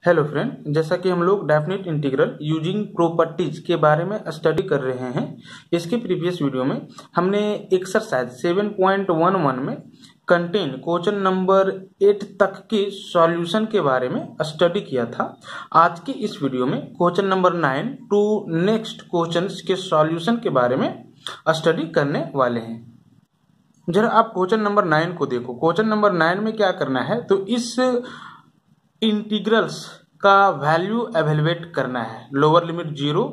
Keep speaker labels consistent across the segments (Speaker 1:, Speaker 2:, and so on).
Speaker 1: Hello friend, जैसा कि हम लोग डेफिनेट इंटीग्रल यूजिंग प्रॉपर्टीज के बारे में स्टडी कर रहे हैं। इसके प्रीवियस वीडियो में हमने एक्सरसाइज 7.11 में कंटेन क्वेश्चन नंबर 8 तक के सॉल्यूशन के बारे में स्टडी किया था। आज के इस वीडियो में question number 9 to next questions के सॉल्यूशन के बारे में स्टडी करने वाले हैं। जरा आप क्वेश्चन नंबर 9 को देखो। क्वेश्चन नंबर 9 में क्या करना है, तो इस इंटीग्रल्स का वैल्यू एवेलुएट करना है, लोअर लिमिट 0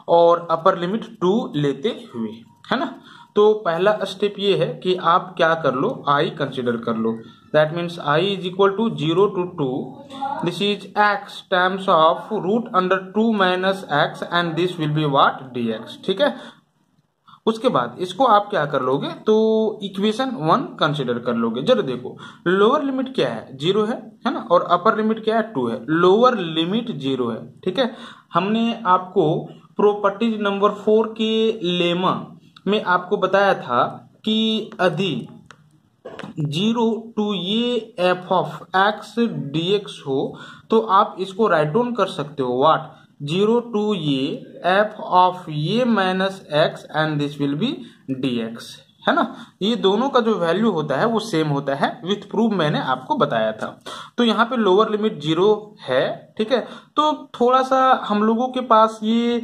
Speaker 1: और अपर लिमिट 2 लेते हुए, है ना। तो पहला स्टेप ये है कि आप क्या कर लो, i कंसिडर कर लो। That means i is equal to 0 to 2, this is x times of root under 2 minus x and this will be what dx। ठीक है, उसके बाद इसको आप क्या कर लोगे, तो इक्वेशन 1 कंसिडर कर लोगे। जरा देखो, लोअर लिमिट क्या है, 0 है ना, और अपर लिमिट क्या है, 2 है। लोअर लिमिट 0 है, ठीक है। हमने आपको प्रॉपर्टीज नंबर 4 के लेमा में आपको बताया था कि यदि 0 टू ये एफ ऑफ एक्स dx हो तो आप इसको राइट डाउन कर सकते हो, व्हाट 0 टू ये एफ ऑफ ये minus x and this will be dx, है ना। ये दोनों का जो वैल्यू होता है वो सेम होता है, विथ प्रूफ मैंने आपको बताया था। तो यहाँ पे लोअर लिमिट 0 है, ठीक है। तो थोड़ा सा हम लोगों के पास ये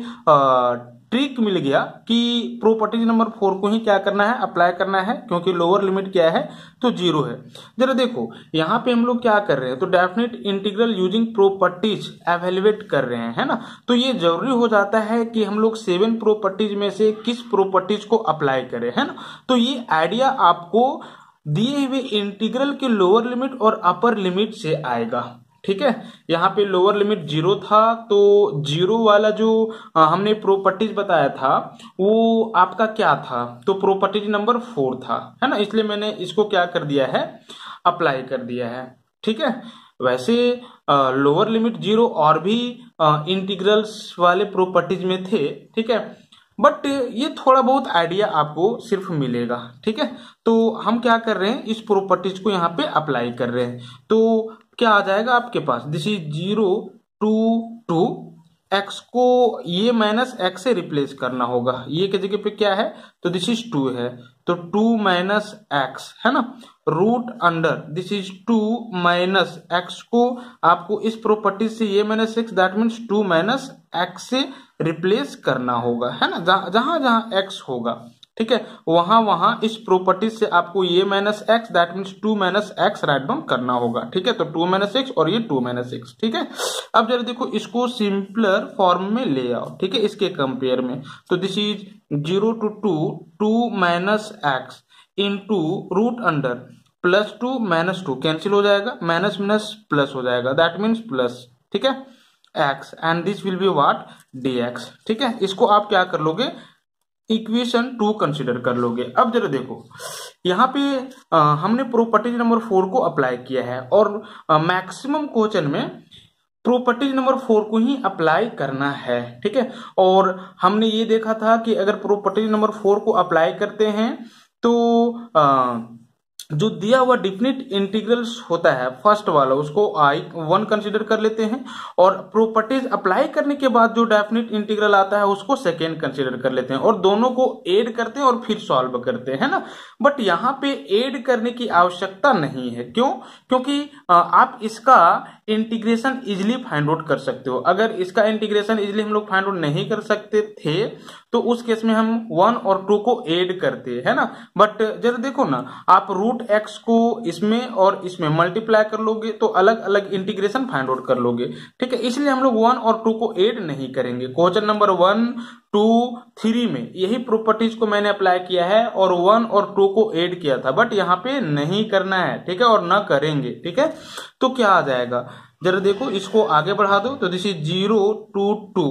Speaker 1: ट्रिक मिल गया कि प्रॉपर्टीज नंबर 4 को ही क्या करना है, अप्लाई करना है, क्योंकि लोअर लिमिट क्या है, तो 0 है। जरा देखो यहाँ पे हम लोग क्या कर रहे हैं, तो definite integral using properties evaluate कर रहे हैं, है ना। तो ये जरूरी हो जाता है कि हम लोग 7 प्रॉपर्टीज में से किस प्रॉपर्टीज को अप्लाई करें, है ना। तो ये आइडिया आपको दिए हुए इंटीग्रल के लोअर लिमिट और अपर लिमिट से आएगा, ठीक है। यहाँ पे लोअर लिमिट 0 था, तो 0 वाला जो हमने प्रॉपर्टीज बताया था वो आपका क्या था, तो प्रॉपर्टीज नंबर 4 था, है ना। इसलिए मैंने इसको क्या कर दिया है, अप्लाई कर दिया है, ठीक है। वैसे लोअर लिमिट 0 और भी इंटीग्रल्स वाले प्रॉपर्टीज में थे, ठीक है, बट ये थोड़ा बहुत आइडिया आपको सिर्फ मिलेगा, ठीक है। तो हम क्या कर रहे हैं, इस प्रॉपर्टीज को यहाँ पे अप्लाई कर रहे हैं। तो क्या आ जाएगा आपके पास, दिस इज 0 टू 2, x को ये माइनस x से रिप्लेस करना होगा, ये की जगह पे क्या है, तो दिस इज 2 है, तो 2 माइनस x, है ना, root under this is 2 minus x को आपको इस प्रॉपर्टी से ये minus x, that means 2 minus x से रिप्लेस करना होगा, है ना। जहां जहां x होगा, ठीक है, वहां वहां इस प्रॉपर्टी से आपको ये minus x, that means 2 minus x write down करना होगा, ठीक है। तो 2 माइनस एक्स और ये 2 माइनस एक्स, ठीक है। अब जरा देखो, इसको सिंपलर फॉर्म में ले आओ, ठीक है, इसके कंपेयर में। तो this is 0 to 2, 2 minus x into root under plus 2 minus 2 cancel हो जाएगा, माइनस माइनस प्लस हो जाएगा, दैट मीन्स प्लस, ठीक है, x and this will be what dx, ठीक है। इसको आप क्या कर लोगे, इक्वेशन 2 कंसिडर कर लोगे। अब जरा देखो, यहाँ पे हमने प्रॉपर्टीज नंबर 4 को अप्लाई किया है और मैक्सिमम क्वेश्चन में प्रॉपर्टीज नंबर 4 को ही अप्लाई करना है, ठीक है। और हमने ये देखा था कि अगर प्रॉपर्टीज नंबर 4 को अप्लाई करते हैं तो जो दिया हुआ डिफिनिट इंटीग्रल्स होता है फर्स्ट वाला, उसको I1 कंसिडर कर लेते हैं, और प्रॉपर्टीज अप्लाई करने के बाद जो डेफिनिट इंटीग्रल आता है उसको सेकेंड कंसिडर कर लेते हैं, और दोनों को ऐड करते हैं और फिर सॉल्व करते हैं, है ना। बट यहाँ पे ऐड करने की आवश्यकता नहीं है, क्यों, क्योंकि आप इसका इंटीग्रेशन इजिली फाइंड आउट कर सकते हो। अगर इसका इंटीग्रेशन इजिली हम लोग फाइंड आउट नहीं कर सकते थे तो उस केस में हम 1 और 2 को ऐड करते, है ना। बट जरा देखो ना, आप रूट x को इसमें और इसमें मल्टीप्लाई कर लोगे तो अलग अलग इंटीग्रेशन फाइंड आउट कर लोगे, ठीक है। इसलिए हम लोग 1 और 2 को ऐड नहीं करेंगे। क्वेश्चन नंबर 1, 2, 3 में यही प्रॉपर्टीज को मैंने अप्लाई किया है और 1 और 2 को ऐड किया था, बट यहाँ पे नहीं करना है, ठीक है, और ना करेंगे, ठीक है। तो क्या आ जाएगा, जरा देखो, इसको आगे बढ़ा दो, तो this is 0 to 2,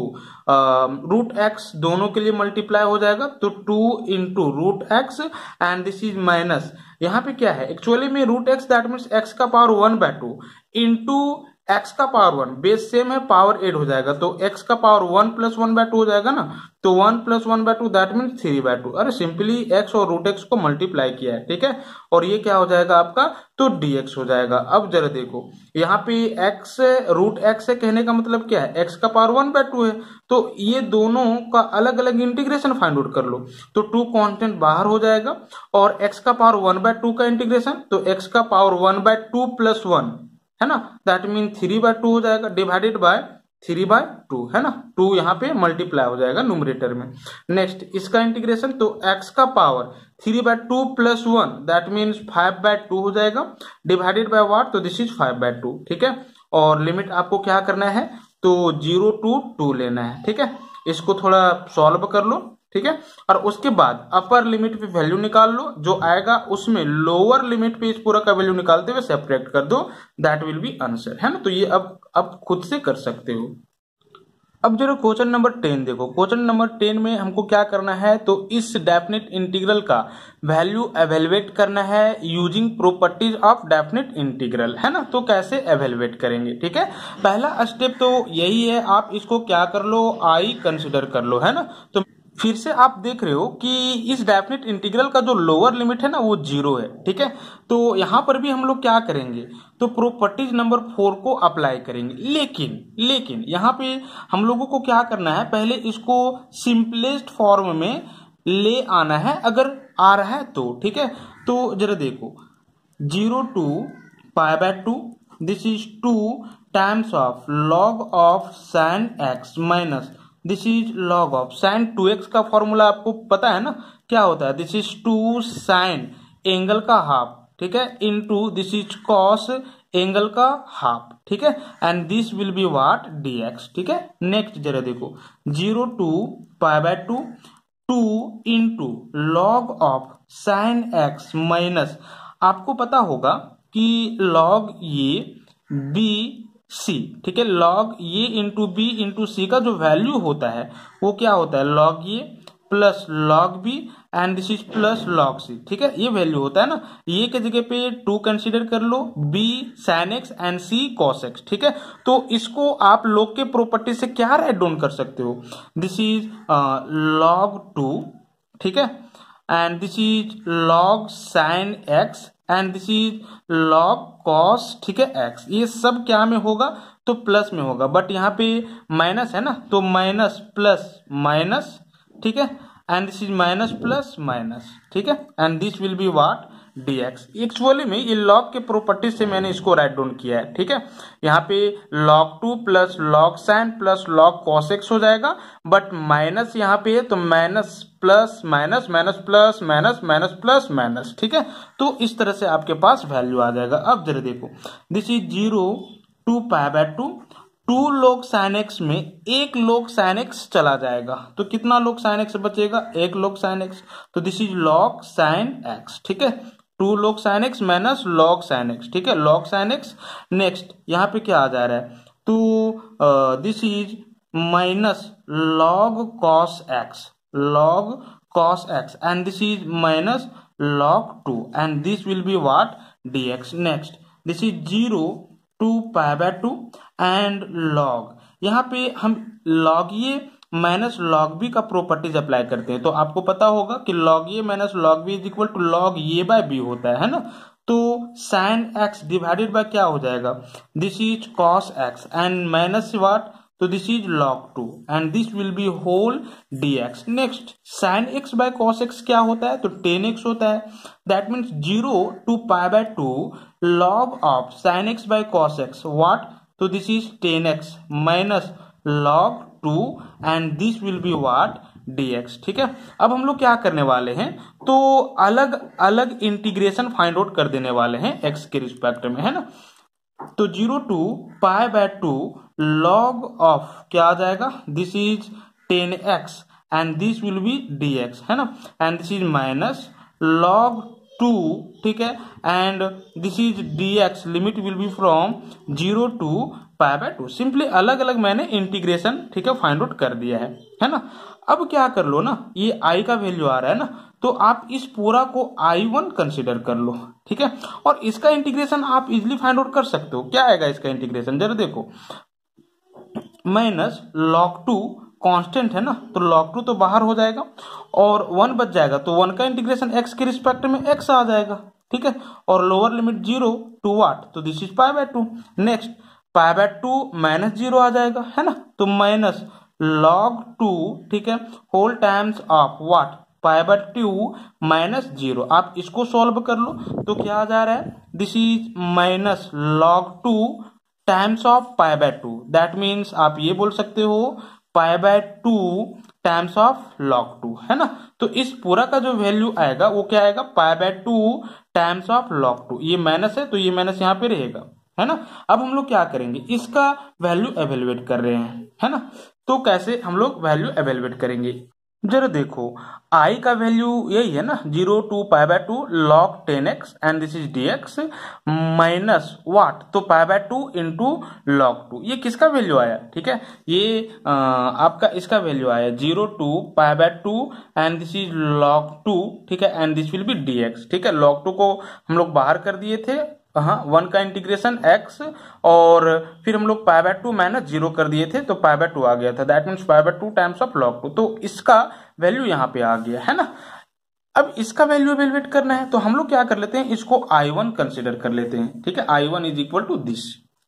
Speaker 1: root x दोनों के लिए मल्टीप्लाई हो जाएगा, तो 2 into root x and this is minus, यहाँ पे क्या है, एक्चुअली में root x that means x का पावर 1/2 इंटू x का पावर 1 बेस सेम है, पावर ऐड हो जाएगा तो x का पावर 1 प्लस 1/2 हो जाएगा ना, तो 1 प्लस 1/2 दैट मीन 3/2। अरे सिंपली x और रूट x को मल्टीप्लाई किया है, ठीक है, और ये क्या हो जाएगा आपका, तो dx हो जाएगा। अब जरा देखो यहाँ पे x रूट x है, कहने का मतलब क्या है, x का पावर 1/2 है, तो ये दोनों का अलग अलग इंटीग्रेशन फाइंड आउट कर लो, तो 2 कांस्टेंट बाहर हो जाएगा, और x का पावर 1/2 का इंटीग्रेशन, तो x का पावर 1/2 प्लस 1 है ना, दैट मीन 3/2 हो जाएगा, डिवाइडेड बाय 3/2 है ना, 2 यहाँ पे मल्टीप्लाई हो जाएगा न्यूमरेटर में। नेक्स्ट इसका इंटीग्रेशन, तो x का पावर 3/2 प्लस 1 दैट मीन्स 5/2 हो जाएगा, डिवाइडेड बाय व्हाट, तो दिस इज 5/2, ठीक है। और लिमिट आपको क्या करना है, तो 0 to 2 लेना है, ठीक है। इसको थोड़ा सॉल्व कर लो, ठीक है, और उसके बाद अपर लिमिट पे वैल्यू निकाल लो, जो आएगा उसमें लोअर लिमिट पे इस पूरा का वैल्यू निकालते हुए सेपरेट कर दो, दैट विल बी आंसर, है ना। तो ये अब खुद से कर सकते हो। अब जरा क्वेश्चन नंबर 10 देखो, क्वेश्चन नंबर 10 में हमको क्या करना है, तो इस डेफिनेट इंटीग्रल का वैल्यू एवेलुएट करना है using properties of definite integral, है ना। तो कैसे एवेलुएट करेंगे, ठीक है, पहला स्टेप तो यही है, आप इसको क्या कर लो, आई कंसिडर कर लो, है ना। तो फिर से आप देख रहे हो कि इस डेफिनेट इंटीग्रल का जो लोअर लिमिट है ना वो 0 है, ठीक है। तो यहां पर भी हम लोग क्या करेंगे, तो प्रॉपर्टीज नंबर 4 को अप्लाई करेंगे, लेकिन यहां पे हम लोगों को क्या करना है, पहले इसको सिंपलेस्ट फॉर्म में ले आना है, अगर आ रहा है तो, ठीक है। तो जरा देखो 0 to π/2 this is 2 times of log of sin x minus this is log of sin 2x का फॉर्मूला आपको पता है ना क्या होता है, दिस इज 2 sin एंगल का हाफ, ठीक है, into this is cos angle का हाफ, ठीक है, and this will be what, dx, ठीक है। नेक्स्ट जरा देखो 0 to π/2 2 into log of sin x minus, आपको पता होगा कि लॉग ये b c, ठीक है, लॉग ये इंटू बी इंटू सी का जो वैल्यू होता है वो क्या होता है, लॉग ये plus log b and this is plus log c, ठीक है, ये वैल्यू होता है ना। ये के जगह पे 2 कंसीडर कर लो, b sin x and c cos x, ठीक है। तो इसको आप लॉग के प्रॉपर्टी से क्या राइट डाउन कर सकते हो, दिस इज log 2, ठीक है, and this is log sin x and this is log cos, ठीक है, x, ये सब क्या में होगा, तो प्लस में होगा, बट यहाँ पे माइनस है ना, तो माइनस प्लस माइनस, ठीक है, and this is minus plus minus, ठीक है, and this will be what, dx। Actually में ये log के प्रॉपर्टी से मैंने इसको राइट डाउन किया है, ठीक है। यहाँ पे log 2 plus log sin plus log cos x हो जाएगा, बट माइनस यहाँ पे है तो minus plus minus minus plus minus minus plus minus, ठीक है। तो इस तरह से आपके पास वैल्यू आ जाएगा। अब जरा देखो this is 0 to π/2, 2 log sin x में 1 log sin x चला जाएगा, तो कितना log sin x बचेगा, 1 log sin x, तो this is log sin x, ठीक है, 2 log sin x minus log sin x, ठीक है, log sin x। नेक्स्ट यहाँ पे क्या आ जा रहा है, तो this is minus log cos x, log cos x and this is minus log 2 and this will be what, dx। Next this is 0 to π/2 and log, यहाँ पे हम log ये माइनस log b का प्रॉपर्टीज अप्लाई करते हैं, तो आपको पता होगा कि log a माइनस log b is equal to log a by b होता है ना। तो sin x डिवाइडेड बाय क्या हो जाएगा, this is cos x and minus what, तो this is log 2 and this will be whole dx। Next sin x by cos x क्या होता है, तो tan x होता है, that means 0 to π/2 log of sin x by cos x what, तो this is tan x minus log 2 and this will be what, dx, ठीक है। अब हम लोग क्या करने वाले हैं, तो अलग अलग इंटीग्रेशन फाइंड आउट कर देने वाले हैं x के रिस्पेक्ट में, है ना। तो 0 to π/2 log ऑफ क्या आ जाएगा, this is tan x and this will be dx, है ना, and this is minus log 2, ठीक है, and this is dx, limit will be from 0 to π/2। Simply अलग अलग मैंने इंटीग्रेशन, ठीक है, फाइंड आउट कर दिया है ना। अब क्या कर लो ना, ये i का वैल्यू आ रहा है ना, तो आप इस पूरा को I1 कंसिडर कर लो, ठीक है। और इसका इंटीग्रेशन आप इजिली फाइंड आउट कर सकते हो। क्या आएगा इसका इंटीग्रेशन, जरा देखो, माइनस log 2 कांस्टेंट है ना, तो log 2 तो बाहर हो जाएगा और 1 बच जाएगा, तो 1 का इंटीग्रेशन x के रिस्पेक्ट में x आ जाएगा, ठीक है। और लोअर लिमिट 0 टू व्हाट, तो दिस इज π/2। नेक्स्ट π/2 माइनस 0 आ जाएगा, है ना, तो माइनस log 2, ठीक है, whole times of what, π/2 minus 0। आप इसको सॉल्व कर लो तो क्या आ जा रहा है, this is minus log 2 times of π/2। That means आप ये बोल सकते हो π/2 टाइम्स ऑफ log 2, है ना। तो इस पूरा का जो वैल्यू आएगा वो क्या आएगा, π/2 टाइम्स ऑफ log 2। ये माइनस है तो ये माइनस यहाँ पे रहेगा, है ना। अब हम लोग क्या करेंगे, इसका वैल्यू एवेल्युएट कर रहे हैं, है ना। तो कैसे हम लोग वैल्यू एवेल्युएट करेंगे, जरा देखो, I का वैल्यू यही है ना, 0 to π/2 log 10x and this is dx minus what, तो π/2 इंटू log 2। ये किसका वैल्यू आया, ठीक है, ये आपका इसका वैल्यू आया 0 to π/2 and this is log 2, ठीक है, and this will be dx, ठीक है। log 2 को हम लोग बाहर कर दिए थे, हाँ, 1 का इंटीग्रेशन x, और फिर हम लोग π/2 माइनस 0 कर दिए थे तो π/2 आ गया था, that means π/2 times of log 2। तो इसका वैल्यू यहाँ पे आ गया, है ना। अब इसका वैल्यू एवेल्युएट करना है तो हम लोग क्या कर लेते हैं, इसको I1 कंसिडर कर लेते हैं, ठीक है। I1 is equal to this,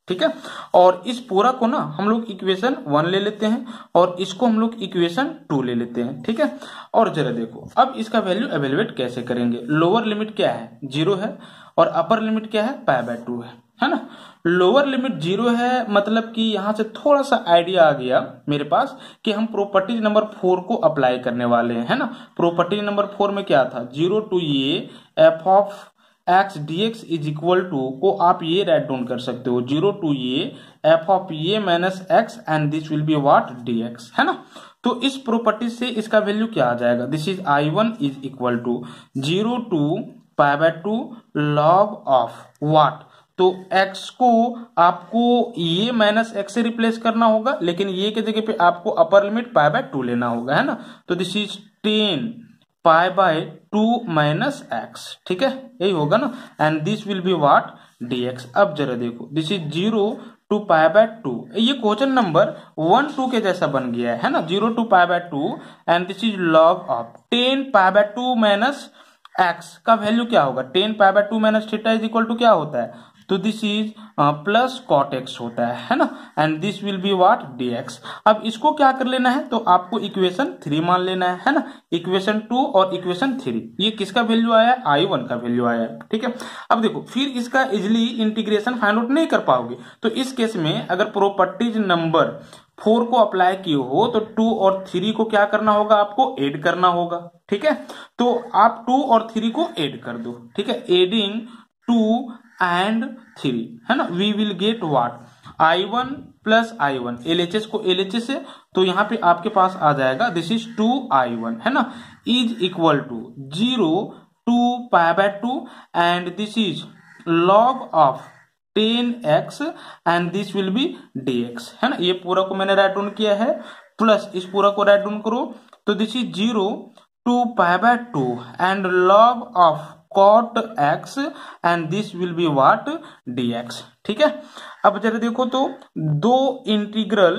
Speaker 1: ठीक है। और इस पूरा को ना हम लोग इक्वेशन 1 ले लेते हैं और इसको हम लोग इक्वेशन 2 ले लेते हैं, ठीक है। और जरा देखो, अब इसका वैल्यू एवेल्युएट कैसे करेंगे। लोअर लिमिट क्या है, 0 है, और अपर लिमिट क्या है, π/2 है ना। लोअर लिमिट 0 है, मतलब कि यहां से थोड़ा सा आइडिया आ गया मेरे पास कि हम प्रॉपर्टी नंबर 4 को अप्लाई करने वाले हैं, है ना। प्रॉपर्टी नंबर 4 में क्या था, 0 टू ये f of x dx is equal to, को आप ये राइट डाउन कर सकते हो, 0 टू ये f ऑफ ये minus x and this will be what, dx, है ना। तो इस प्रॉपर्टी से इसका वैल्यू क्या आ जाएगा, this is I1 is equal to 0 to π/2 log of what, तो x को आपको ये माइनस x से रिप्लेस करना होगा, लेकिन ये के जगह पे आपको अपर लिमिट π/2 लेना होगा, है ना। तो दिस इज 10 π/2 माइनस x, ठीक है, यही होगा ना, and this will be what, dx। अब जरा देखो, दिस इज 0 टू π/2, ये क्वेश्चन नंबर 1 2 के जैसा बन गया है ना, 0 to π/2 and this is log of 10 π/2 minus x का वैल्यू क्या होगा, 10 π/2 minus theta is equal to क्या होता है, तो this is plus cot x होता है ना, and this will be what, dx। अब इसको क्या कर लेना है, तो आपको इक्वेशन 3 मान लेना है ना, इक्वेशन 2 और इक्वेशन 3, ये किसका वैल्यू आया है, I1 का वैल्यू आया है, ठीक है। अब देखो, फिर इसका इजिली इंटीग्रेशन फाइंड आउट नहीं कर पाओगे, तो इस केस में अगर प्रॉपर्टीज नंबर 4 को अप्लाई किए हो तो 2 और 3 को क्या करना होगा, आपको ऐड करना होगा, ठीक है। तो आप 2 और 3 को ऐड कर दो, ठीक है, एडिंग 2 एंड 3, है ना, we will get what, I1 plus I1, LHS को LHS से, तो यहाँ पे आपके पास आ जाएगा दिस इज 2I1, है ना, is equal to 0 to π/2 and this is log of 10x and this will be dx, है ना। ये पूरा को मैंने राइट डाउन किया है, प्लस इस पूरा को राइट डाउन करो, तो this is 0 to π/2 and log of cot x and this will be what, dx, ठीक है। अब जरा देखो, तो दो इंटीग्रल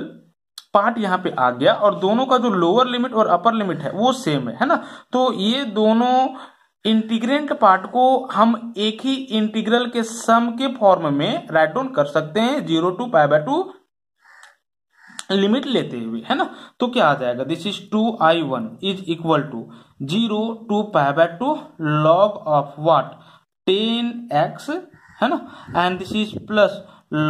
Speaker 1: पार्ट यहाँ पे आ गया और दोनों का जो लोअर लिमिट और अपर लिमिट है वो सेम है ना। तो ये दोनों इंटीग्रेंट पार्ट को हम एक ही इंटीग्रल के सम के फॉर्म में राइट डाउन कर सकते हैं 0 टू π/2 लिमिट लेते हुए, है ना। तो क्या आ जाएगा, this is 2I1 is equal to 0 to π/2 log of what, 10x, है ना, and this is plus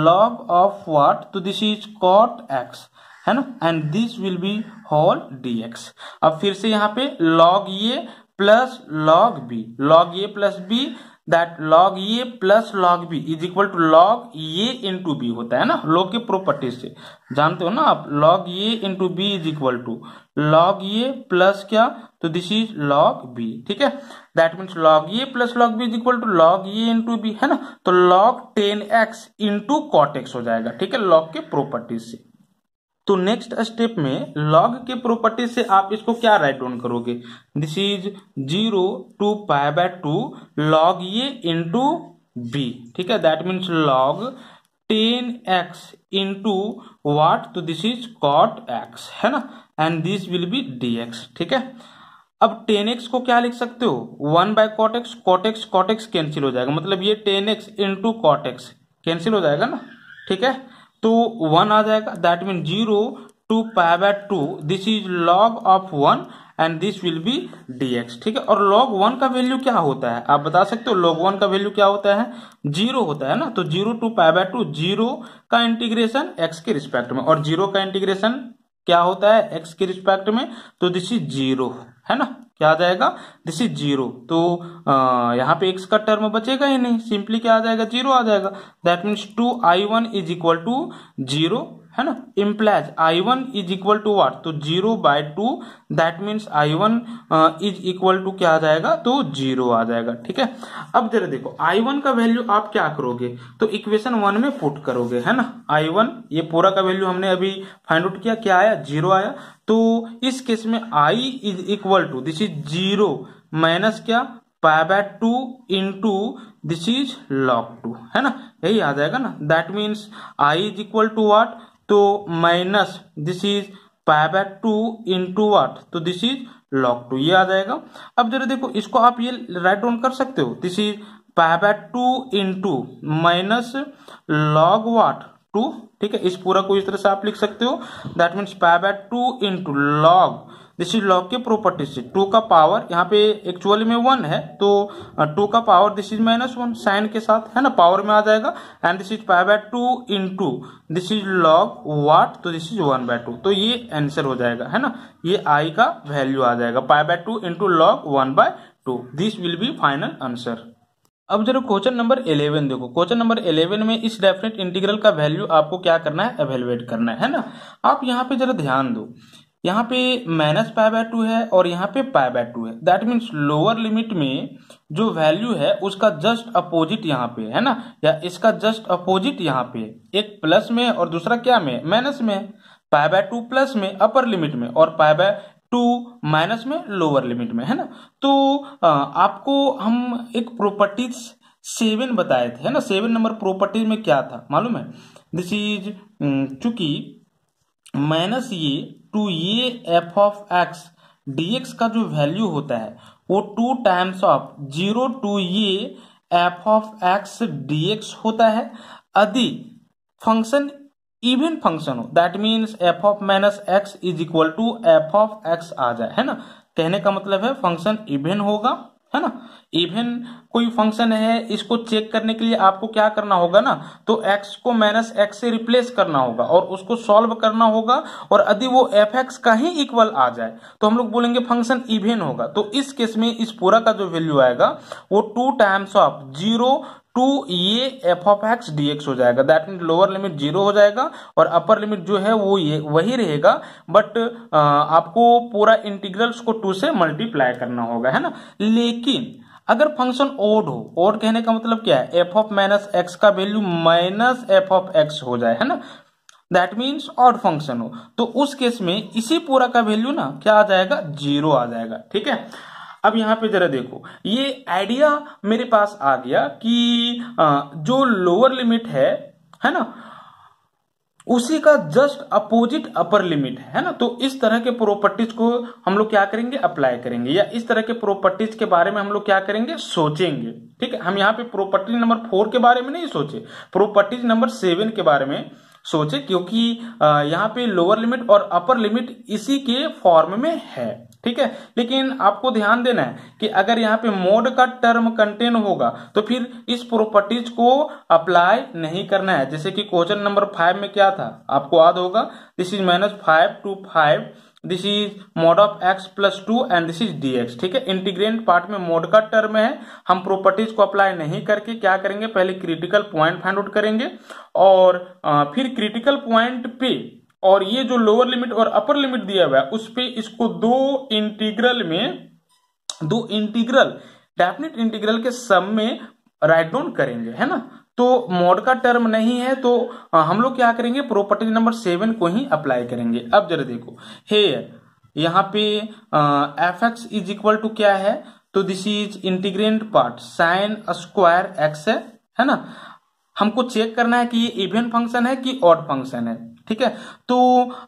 Speaker 1: log of what, तो दिस इज cot x, है ना, and this will be whole dx। अब फिर से यहाँ पे log ये plus log b, log a plus b, that log a plus log b is equal to log a into b होता है ना, log के प्रॉपर्टी से जानते हो ना आप, log a into b is equal to log a plus क्या, तो दिस इज log b, ठीक है। That means log a plus log b is equal to log a into b, है ना, तो log 10x into cot x हो जाएगा, ठीक है, log के प्रॉपर्टी से। तो नेक्स्ट स्टेप में लॉग के प्रॉपर्टी से आप इसको क्या राइट डाउन करोगे, this is 0 to pi by 2 log ये इंटू बी, ठीक है, that means log 10x into what, तो दिस इज cot x, है ना, and this will be dx, ठीक है। अब 10x को क्या लिख सकते हो, 1 बाय cot x कैंसिल हो जाएगा, मतलब ये 10x into cot x cancel हो जाएगा ना, ठीक है, तो 1 आ जाएगा, that mean 0 to pi by 2 this is log of 1 and this will be dx, ठीक है। और log 1 का वैल्यू क्या होता है, आप बता सकते हो, log 1 का वैल्यू क्या होता है, 0 होता है ना, तो 0 टू पाई बाय 2 0 का इंटीग्रेशन x के रिस्पेक्ट में, और 0 का इंटीग्रेशन क्या होता है x के रिस्पेक्ट में, तो दिस इज 0, है ना, क्या आ जाएगा, दिस इज 0, तो यहाँ पे x का टर्म बचेगा ही नहीं, सिंपली क्या आ जाएगा, 0 आ जाएगा, that means 2i1 is equal to 0, है ना, implies i1 is equal to what, तो 0 by 2, that means i1 is equal to क्या आ जाएगा, तो 0 आ जाएगा, ठीक है। अब जरा देखो i1 का वैल्यू आप क्या करोगे, तो इक्वेशन 1 में पुट करोगे, है ना, i1 ये पूरा का वैल्यू हमने अभी फाइंड आउट किया, क्या आया, 0 आया, तो इस केस में i is equal to this is 0 minus क्या, pi by 2 into this is log 2, है ना, यही आ जाएगा ना, that means i is equal to what, तो minus this is pi by 2 into what, तो दिस इज log 2, ये आ जाएगा। अब जरा देखो इसको आप ये राइट डाउन कर सकते हो, this is pi by 2 into minus log what 2, ठीक है, इस पूरा को इस तरह से आप लिख सकते हो, that means pi by 2 into log, this is log के प्रॉपर्टी से 2 का पावर, यहाँ पे एक्चुअली में 1 है, तो 2 का पावर दिस इज -1 साइन के साथ, है ना, पावर में आ जाएगा, and this is pi by 2 into this is log what, तो दिस इज 1 बाय 2, तो ये आंसर हो जाएगा, है ना, ये i का वैल्यू आ जाएगा, pi by 2 into log 1 by 2, this will be final answer. अब जरा क्वेश्चन नंबर 11 देखो, क्वेश्चन नंबर 11 में इस डेफिनेट इंटीग्रल का वैल्यू आपको क्या करना है, एवेलुएट करना है ना। आप यहाँ पे जरा ध्यान दो, यहाँ पे माइनस पाई बाय 2 है और यहाँ पे पाई बाय 2 है, दैट मीन्स लोअर लिमिट में जो वैल्यू है उसका जस्ट अपोजिट यहाँ पे है ना, या इसका जस्ट अपोजिट यहाँ पे, एक प्लस में और दूसरा क्या में, माइनस में, पाई बाय 2 प्लस में अपर लिमिट में और पाई बाय 2 माइनस में लोअर लिमिट में, है ना। तो आपको हम एक प्रॉपर्टीज 7 बताए थे, है ना, 7 नंबर प्रॉपर्टीज में क्या था मालूम है, दिस इज चूंकि माइनस ये टू ये एफ ऑफ एक्स dx का जो वैल्यू होता है वो 2 टाइम्स ऑफ 0 टू ये एफ ऑफ एक्स dx होता है, यदि फंक्शन इवन फंक्शन हो, that means f of minus x is equal to f of x आ जाए, है ना, कहने का मतलब है फंक्शन इवन होगा, है ना, इवन कोई फंक्शन है, इसको चेक करने के लिए आपको क्या करना होगा ना, तो x को माइनस एक्स से रिप्लेस करना होगा और उसको सॉल्व करना होगा, और यदि वो एफ एक्स का ही इक्वल आ जाए तो हम लोग बोलेंगे फंक्शन इवन होगा। तो इस केस में इस पूरा का जो वैल्यू आएगा वो 2 टाइम्स ऑफ 0 टू ये एफ ऑफ एक्स dx हो जाएगा, दैट मीन लोअर लिमिट 0 हो जाएगा और अपर लिमिट जो है वो ये वही रहेगा, बट आपको पूरा इंटीग्रल्स को 2 से मल्टीप्लाई करना होगा, है ना। लेकिन अगर फंक्शन ओड हो, ओड कहने का मतलब क्या है, एफ ऑफ माइनस एक्स का value minus F of x हो जाए, है ना, दैट मीन्स ऑड फंक्शन हो, तो उस केस में इसी पूरा का वैल्यू ना क्या आ जाएगा, 0 आ जाएगा, ठीक है। अब यहाँ पे जरा देखो, ये आइडिया मेरे पास आ गया कि जो लोअर लिमिट है ना, उसी का जस्ट अपोजिट अपर लिमिट है ना, तो इस तरह के प्रॉपर्टीज को हम लोग क्या करेंगे, अप्लाई करेंगे, या इस तरह के प्रॉपर्टीज के बारे में हम लोग क्या करेंगे, सोचेंगे, ठीक है। हम यहाँ पे प्रॉपर्टी नंबर 4 के बारे में नहीं सोचे, प्रॉपर्टीज नंबर 7 के बारे में सोचे, क्योंकि यहाँ पे लोअर लिमिट और अपर लिमिट इसी के फॉर्म में है, ठीक है। लेकिन आपको ध्यान देना है कि अगर यहाँ पे मोड का टर्म कंटेन होगा तो फिर इस प्रॉपर्टीज को अप्लाई नहीं करना है, जैसे कि क्वेश्चन नंबर 5 में क्या था, आपको याद होगा, this is -5 to 5, this is mod of x plus 2 and this is dx, ठीक है। इंटीग्रेंट पार्ट में मोड का टर्म है, हम प्रॉपर्टीज को अप्लाई नहीं करके क्या करेंगे, पहले क्रिटिकल पॉइंट फाइंड आउट करेंगे और फिर क्रिटिकल पॉइंट पे, और ये जो लोअर लिमिट और अपर लिमिट दिया हुआ है उस पे इसको दो इंटीग्रल डेफिनेट इंटीग्रल के सम में राइट डाउन करेंगे, है ना। तो मॉड का टर्म नहीं है, तो हम लोग क्या करेंगे, प्रॉपर्टी नंबर 7 को ही अप्लाई करेंगे। अब जरा देखो हेयर, यहाँ पे f x is equal to क्या है, तो this is integrand part sine square x है ना। हमको चेक करना है कि ये इवन फंक्शन है कि ऑड फंक्शन है, ठीक है। तो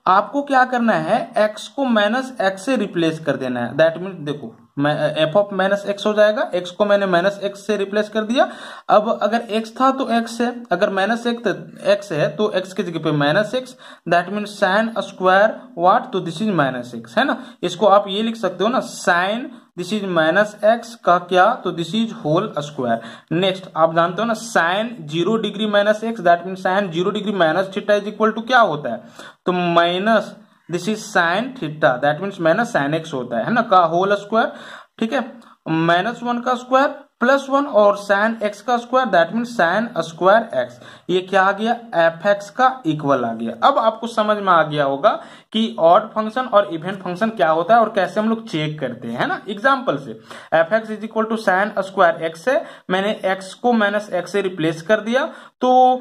Speaker 1: आपको क्या करना है, x को माइनस एक्स से रिप्लेस कर देना है। दैट मीन देखो एफ ऑफ माइनस एक्स हो जाएगा, x को मैंने माइनस एक्स से रिप्लेस कर दिया। अब अगर x था तो x है, अगर माइनस एक्स है तो x की जगह पे minus x, that mean sine square what, तो दिस इज माइनस एक्स है ना। इसको आप ये लिख सकते हो ना, sine this is minus x का क्या, तो this is whole square. Next आप जानते हो ना sine 0 degree minus x, that mean sine 0 degree minus theta is equal to क्या होता है, तो minus this is sine theta, that means minus sine x होता है ना, का होल स्क्वायर, ठीक है। -1 का स्क्वायर +1 और साइन एक्स का square, that mean sine square x. ये क्या आ गया, एफ एक्स का इक्वल आ गया। अब आपको समझ में आ गया होगा कि ऑड फंक्शन और इवन फंक्शन क्या होता है और कैसे हम लोग चेक करते हैं, है ना। एग्जांपल से f x is equal to sine square x है, मैंने एक्स को माइनस एक्स से रिप्लेस कर दिया, तो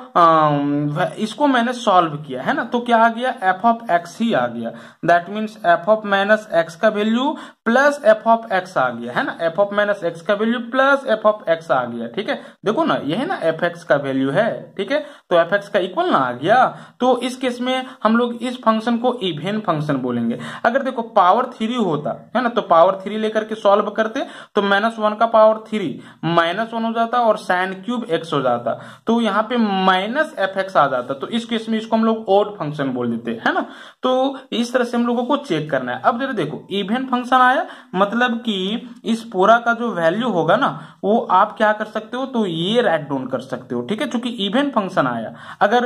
Speaker 1: इसको मैंने सॉल्व किया है ना, तो क्या आ गया, एफ ऑफ एक्स ही आ गया। That means f of minus x का value plus f of x आ गया है ना, एफ ऑफ माइनस एक्स का value plus f of x आ गया, ठीक है। देखो ना ये है ना एफ एक्स का वैल्यू है, ठीक है, तो एफ एक्स का इक्वल ना आ गया। तो इस केस में हम लोग इस फंक्शन को इवन फंक्शन बोलेंगे। अगर देखो पावर 3 होता है ना, तो पावर 3 लेकर के सॉल्व करते तो -1 का पावर 3 -1 हो जाता और साइन क्यूब एक्स हो जाता, तो यहाँ पे माइनस एफ एक्स आ जाता। तो इस केस में इसको हम लोग ऑड फंक्शन बोल देते है ना। तो इस तरह से हम लोगों को चेक करना है। अब जरा देखो इवन फंक्शन आया, मतलब कि इस पूरा का जो वैल्यू होगा ना वो आप क्या कर सकते हो, तो ये राइट डाउन कर सकते हो, ठीक है, क्योंकि इवन फंक्शन आया। अगर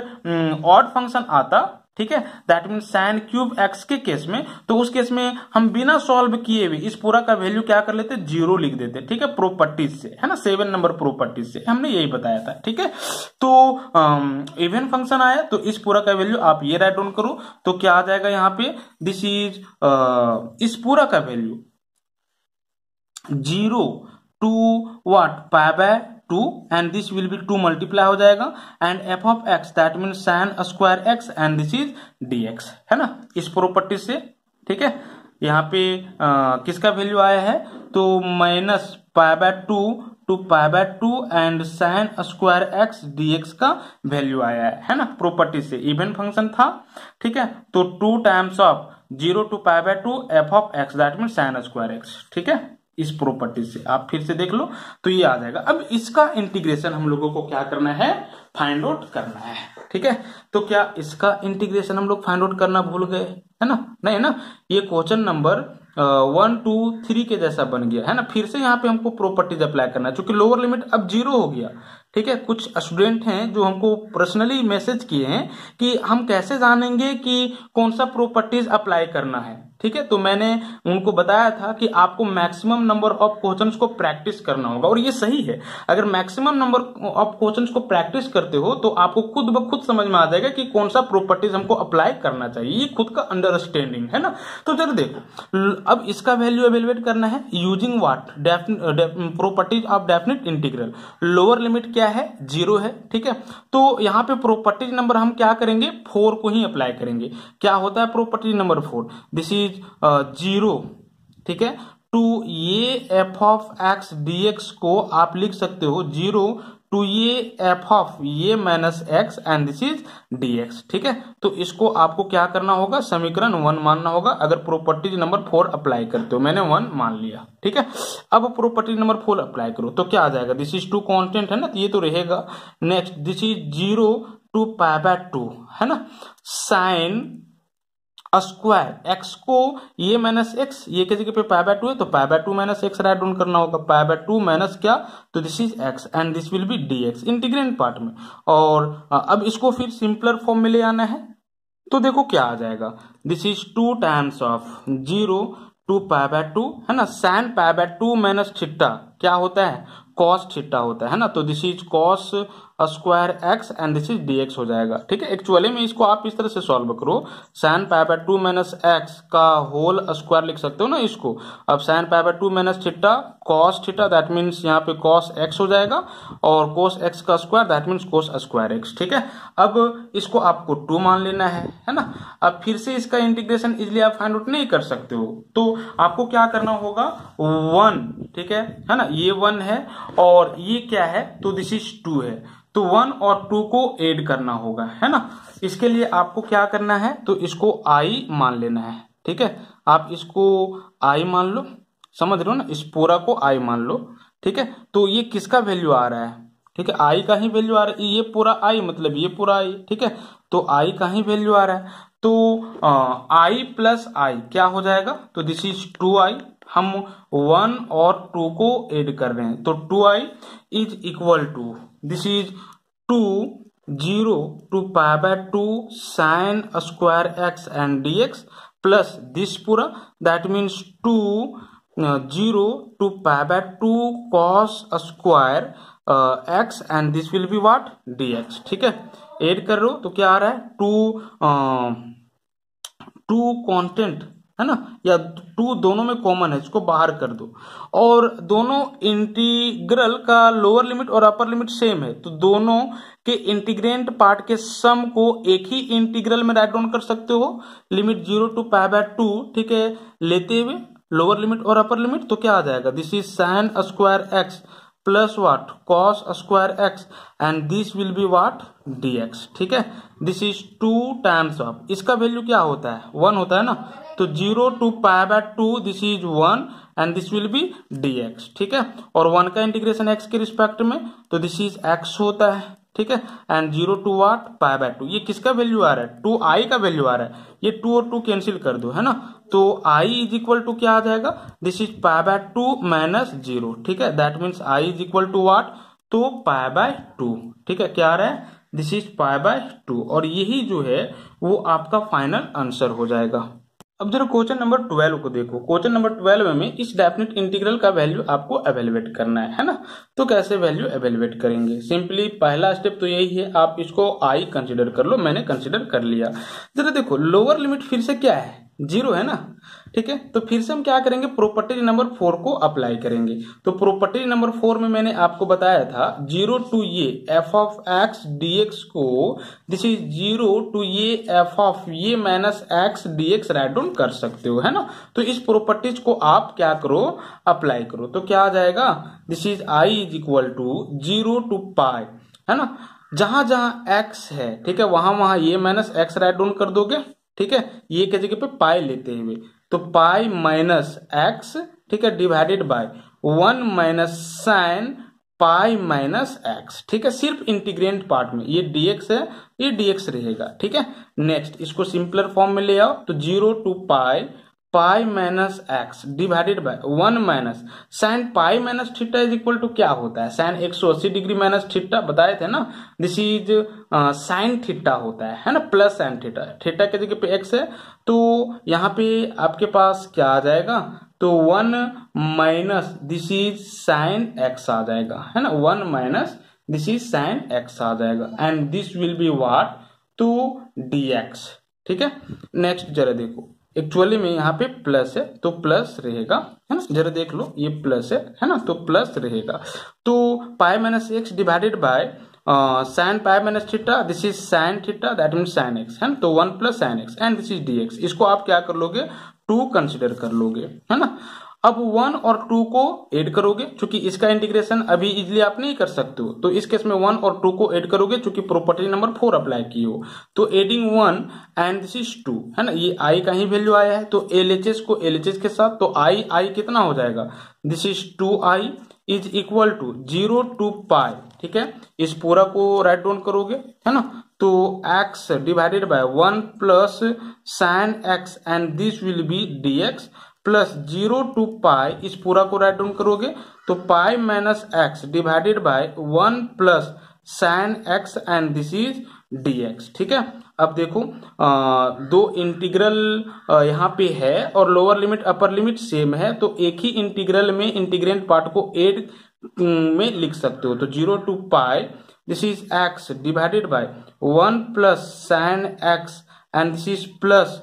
Speaker 1: ऑड फंक्शन आता, ठीक है, that mean sine cube x के केस में, तो उस केस में हम बिना सॉल्व किए भी इस पूरा का वैल्यू क्या कर लेते, 0 लिख देते, ठीक है, प्रॉपर्टीज से, है ना, 7 नंबर प्रॉपर्टीज से हमने यही बताया था, ठीक है। तो इवन फंक्शन आया तो इस पूरा का वैल्यू आप ये राइट डाउन करो, तो क्या आ जाएगा यहाँ पे, दिस इज इस पूरा का value 0 to what, pi by 2 and this will be 2 multiply हो जाएगा and f of x that mean sine square x and this is dx, है ना, इस प्रॉपर्टी से, ठीक है। यहाँ पे किसका वैल्यू आया है, तो minus pi by 2 to pi by 2 and sine square x dx का वैल्यू आया है ना, प्रॉपर्टी से। इवन फंक्शन था, ठीक है, तो 2 times of 0 to pi by 2 f of x that mean sine square x, ठीक है। इस प्रॉपर्टी से आप फिर से देख लो तो ये आ जाएगा। अब इसका इंटीग्रेशन हम लोगों को क्या करना है, फाइंड आउट करना है, ठीक है। तो क्या इसका इंटीग्रेशन हम लोग फाइंड आउट करना भूल गए, है ना, नहीं ना, ये क्वेश्चन नंबर 1 2 3 के जैसा बन गया है ना। फिर से यहाँ पे हमको प्रॉपर्टीज अप्लाई करना है, क्योंकि लोअर लिमिट अब 0 हो गया, ठीक है। कुछ स्टूडेंट हैं जो हमको पर्सनली मैसेज किए हैं कि हम कैसे जानेंगे कि कौन सा प्रॉपर्टीज अप्लाई करना है, ठीक है। तो मैंने उनको बताया था कि आपको मैक्सिमम नंबर ऑफ क्वेश्चंस को प्रैक्टिस करना होगा, और ये सही है। अगर मैक्सिमम नंबर ऑफ क्वेश्चंस को प्रैक्टिस करते हो तो आपको खुद ब खुद समझ में आ जाएगा कि कौन सा प्रॉपर्टीज हमको अप्लाई करना चाहिए, ये खुद का अंडरस्टैंडिंग है ना। तो जरा देखो अब इसका वैल्यू एवेलुएट करना है using what, properties of definite integral. Lower limit क्या है, 0 है, ठीक है। तो यहाँ पे प्रॉपर्टीज नंबर हम क्या करेंगे, 4 को ही अप्लाई करेंगे। क्या होता है प्रॉपर्टी नंबर 4, दिस इज 0, ठीक है, टू ये एफ ऑफ एक्स dx को आप लिख सकते हो 0 टू ये एफ ऑफ ये minus x and this is dx, ठीक है। तो इसको आपको क्या करना होगा, समीकरण 1 मानना होगा अगर प्रॉपर्टी नंबर 4 अप्लाई करते हो। मैंने 1 मान लिया, ठीक है। अब प्रॉपर्टी नंबर 4 अप्लाई करो तो क्या आ जाएगा, दिस इज 2 कांस्टेंट है ना, तो ये तो रहेगा। Next this is 0 to pi by 2 है ना, साइन स्क्वायर एक्स को ये माइनस एक्स, ये की जगह पे पाई बाय 2 है तो pi by 2 minus x write down करना होगा, पाई बाय 2 माइनस क्या, तो this is x and this will be dx integrand part में। और अब इसको फिर सिंपलर फॉर्म में ले आना है, तो देखो क्या आ जाएगा, this is 2 times of 0 to pi by 2 है ना, sine pi by 2 minus theta क्या होता है, कॉस थीटा होता है ना, तो this is cos square x and this is d x हो जाएगा। ठीक है, एक्चुअली में इसको आप इस तरह से सॉल्व करो, sign pi by 2 minus x का होल स्क्वायर लिख सकते हो ना इसको। अब sign pi by 2 minus theta cos theta, that means यहाँ पे कॉस एक्स हो जाएगा, और कॉस एक्स का square that means cos square x. ठीक है, अब इसको आपको 2 मान लेना है ना। अब फिर से इसका इंटीग्रेशन इजिली आप फाइंड आउट नहीं कर सकते हो, तो आपको क्या करना होगा 1, ठीक है ना, ये 1 है और ये क्या है, तो दिस इज 2 है, तो 1 और 2 को ऐड करना होगा, है ना। इसके लिए आपको क्या करना है, तो इसको i मान लेना है। ठीक है, आप इसको i मान लो, समझ रहे हो ना, इस पूरा को i मान लो। ठीक है, तो ये किसका वैल्यू आ रहा है, ठीक है, i का ही वैल्यू आ रहा है, ये पूरा i मतलब ये पूरा i। ठीक है, तो i का ही वैल्यू आ रहा है, तो i प्लस i क्या हो जाएगा, तो दिस इज 2i। हम 1 और 2 को ऐड कर रहे हैं, तो 2i is equal to this is 2 0 to pi by 2 sine square x and d x plus this पूरा, that means 2 0 to pi by 2 cos square x and this will be what d x. ठीक है, add कर रहे हो तो क्या आ रहा है, 2 कांस्टेंट है ना, या 2 दोनों में कॉमन है, इसको बाहर कर दो, और दोनों इंटीग्रल का लोअर लिमिट और अपर लिमिट सेम है, तो दोनों के इंटीग्रेंट पार्ट के सम को एक ही इंटीग्रल में राइट डाउन कर सकते हो, लिमिट 0 टू पाई बाय 2, ठीक है, लेते हुए लोअर लिमिट और अपर लिमिट, तो क्या आ जाएगा, this is sine square x plus what cos square x and this will be what dx। ठीक है, दिस इज 2 टाइम्स ऑफ, इसका वैल्यू क्या होता है 1 होता है ना, तो 0 to pi by 2 this is 1 and this will be dx। ठीक है, और 1 का इंटीग्रेशन x के रिस्पेक्ट में, तो दिस इज x होता है। ठीक है, and 0 to what pi by 2, ये किसका वैल्यू आ रहा है, 2i का वैल्यू आ रहा है, ये 2 और 2 कैंसिल कर दो, है ना, तो i इज इक्वल टू क्या आ जाएगा, this is pi by 2 minus 0। ठीक है, that means i is equal to what, तो पाई बाय 2। ठीक है, क्या आ रहा है, दिस इज पाई बाय 2, और यही जो है वो आपका फाइनल आंसर हो जाएगा। अब जरा क्वेश्चन नंबर 12 को देखो। क्वेश्चन नंबर 12 में इस डेफिनेट इंटीग्रल का वैल्यू आपको एवेलुएट करना है ना, तो कैसे वैल्यू एवेलुएट करेंगे, सिंपली पहला स्टेप तो यही है, आप इसको i कंसीडर कर लो, मैंने कंसीडर कर लिया। जरा देखो लोअर लिमिट फिर से क्या है, 0 है ना। ठीक है, तो फिर से हम क्या करेंगे, प्रॉपर्टी नंबर 4 को अप्लाई करेंगे। तो प्रॉपर्टी नंबर 4 में मैंने आपको बताया था 0 टू ये f ऑफ x dx को, दिस इज 0 टू ये f ऑफ ये minus x dx write down कर सकते हो, है ना। तो इस प्रॉपर्टीज को आप क्या करो, अप्लाई करो, तो क्या आ जाएगा, this is i is equal to 0 to pi, है ना, जहां जहां x है, ठीक है, वहां वहां ये माइनस x राइट डाउन कर दोगे। ठीक है, ये की जगह पे पाई लेते हुए, तो पाई माइनस एक्स, ठीक है, divided by 1 minus sine pi minus x. ठीक है, सिर्फ इंटीग्रेंट पार्ट में ये dx है, ये dx रहेगा। ठीक है, नेक्स्ट इसको सिंपलर फॉर्म में ले आओ, तो 0 to pi pi minus x divided by 1 minus sine pi minus theta is equal to क्या होता है, साइन 180 डिग्री माइनस थीटा बताए थे ना, दिस इज साइन थीटा होता है ना, प्लस साइन थीटा, थीटा के जगह पे एक्स है, तो यहाँ पे आपके पास क्या आ जाएगा, तो 1 minus this is sine x आ जाएगा, है ना, 1 minus this is sine x आ जाएगा, and this will be what, to dx। ठीक है, नेक्स्ट जरा देखो, एक्चुअली में यहाँ पे प्लस है तो प्लस रहेगा, है ना, जरा देख लो ये प्लस है ना, तो प्लस रहेगा, तो pi minus x divided by sine pi minus theta, this is sine theta, that means sine x, है ना, तो 1 plus sine x and this is dx। इसको आप क्या कर लोगे, 2 कंसिडर कर लोगे, है ना। अब 1 और 2 को ऐड करोगे, क्योंकि इसका इंटीग्रेशन अभी इजिली आप नहीं कर सकते हो, तो इस केस में 1 और 2 को ऐड करोगे, क्योंकि प्रॉपर्टी नंबर 4 अप्लाई की हो, तो एडिंग 1 एंड दिस इज 2, है ना, ये i का ही वैल्यू आया है, तो LHS को LHS के साथ, तो i कितना हो जाएगा, this is 2i is equal to 0 to pi. ठीक है, इस पूरा को राइट डाउन करोगे, है ना, तो x divided by 1 plus sine x and this will be dx plus 0 to pi, इस पूरा को राइट डाउन करोगे, तो pi minus x divided by 1 plus sine x and this is dx। ठीक है, अब देखो दो इंटीग्रल यहाँ पे है और lower limit upper limit same है, तो एक ही इंटीग्रल में इंटीग्रेंट पार्ट को एड में लिख सकते हो, तो 0 to pi this is x divided by 1 plus sine x and this is plus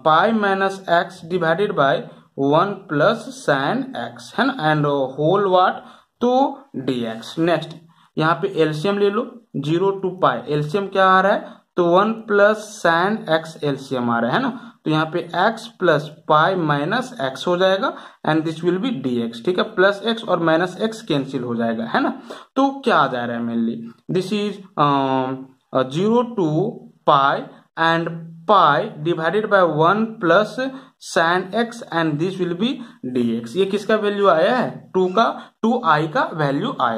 Speaker 1: pi minus x divided by 1 plus sine x है ना, एंड होल व्हाट तो dx। नेक्स्ट यहाँ पे एलसीएम ले लो, 0 to पाई एलसीएम क्या आ रहा है तो 1 प्लस साइन x एलसीएम आ रहा है ना, तो यहाँ पे x plus pi minus x हो जाएगा and this will be dx। ठीक है, प्लस x और माइनस x कैंसिल हो जाएगा है ना। तो क्या आ जा रहा है mainly, this is 0 to pi and pi divided by 1 plus sine x and this will be dx। ये किसका वैल्यू आया है, 2i का वैल्यू आया।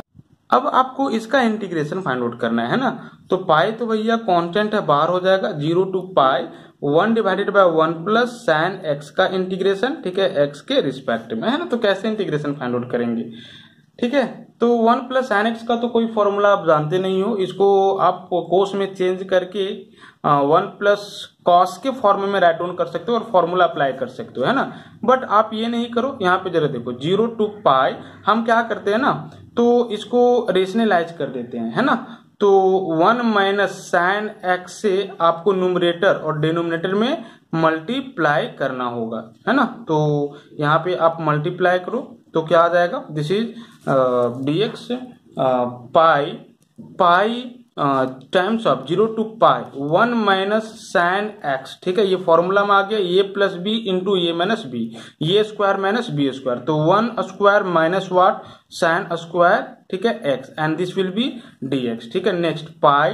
Speaker 1: अब आपको इसका इंटीग्रेशन फाइंड आउट करना है ना, तो पाई तो भैया कांस्टेंट है, बाहर हो जाएगा 0 to pi 1 divided by 1 plus sine x का इंटीग्रेशन, ठीक है, x के रिस्पेक्ट में है ना। तो कैसे इंटीग्रेशन फाइंड आउट करेंगे, ठीक है, तो 1 प्लस साइन x का तो कोई फॉर्मूला आप जानते नहीं हो, इसको आप कोस में चेंज करके 1 प्लस कॉस के फॉर्म में राइट डाउन कर सकते हो और फॉर्मूला अप्लाई कर सकते हो है ना। बट आप ये नहीं करो, यहाँ पे जरा देखो 0 to पाई हम क्या करते हैं ना, तो इसको रेशनलाइज कर देते हैं है ना। तो 1 माइनस साइन x से आपको न्यूमरेटर और डिनोमिनेटर में मल्टीप्लाई करना होगा है ना। तो यहाँ पे आप मल्टीप्लाई करो तो क्या आ जाएगा, this is dx pi pi times of 0 to pi 1 minus sine x। ठीक है, ये फॉर्मूला में आ गया a plus b into a minus b, a square minus b square, तो 1 स्क्वायर माइनस वाट साइन स्क्वायर, ठीक है, x and this will be dx। ठीक है, next pi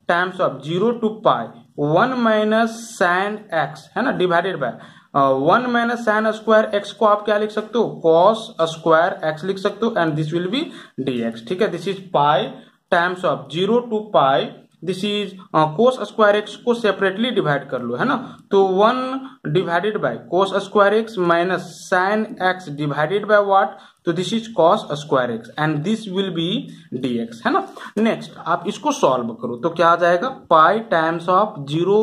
Speaker 1: times of 0 to pi 1 minus sine x है ना divided by 1 minus sine square x को आप क्या लिख सकते हो, कॉस स्क्वायर x लिख सकते हो and this will be dx। ठीक है, this is pi times of 0 to pi, this is cos square x को सेपरेटली डिवाइड कर लो है ना, तो 1 divided by cos square x minus sine x divided by what, तो this is cos square x and this will be dx है ना। Next आप इसको सॉल्व करो तो क्या आ जाएगा, pi times of 0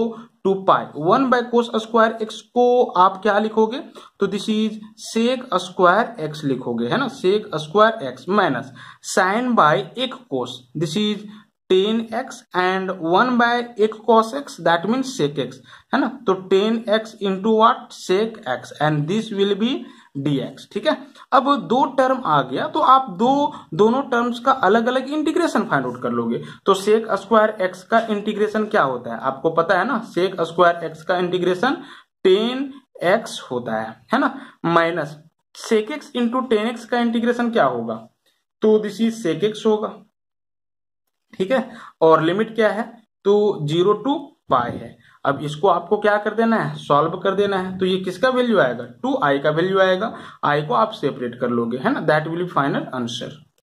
Speaker 1: to pi 1 by cos square x को आप क्या लिखोगे, तो this is sec square x लिखोगे है ना, sec square x minus sine by एक cos, this is tan x एंड 1 बाय एक cos x that means sec x है ना, तो tan x into what sec x and this will be dx। ठीक है, अब दो टर्म आ गया तो आप दोनों टर्म्स का अलग अलग इंटीग्रेशन फाइंड आउट कर लोगे। तो sec स्क्वायर x का इंटीग्रेशन क्या होता है आपको पता है ना, sec स्क्वायर x का इंटीग्रेशन tan x होता है ना, minus sec x into tan x का इंटीग्रेशन क्या होगा, तो दिस इज sec x होगा। ठीक है, और लिमिट क्या है, तो 0 to पाई है। अब इसको आपको क्या कर देना है, सॉल्व कर देना है, तो ये किसका वैल्यू आएगा, 2i का वैल्यू आएगा, i को आप सेपरेट कर लोगे है ना, that will be final answer.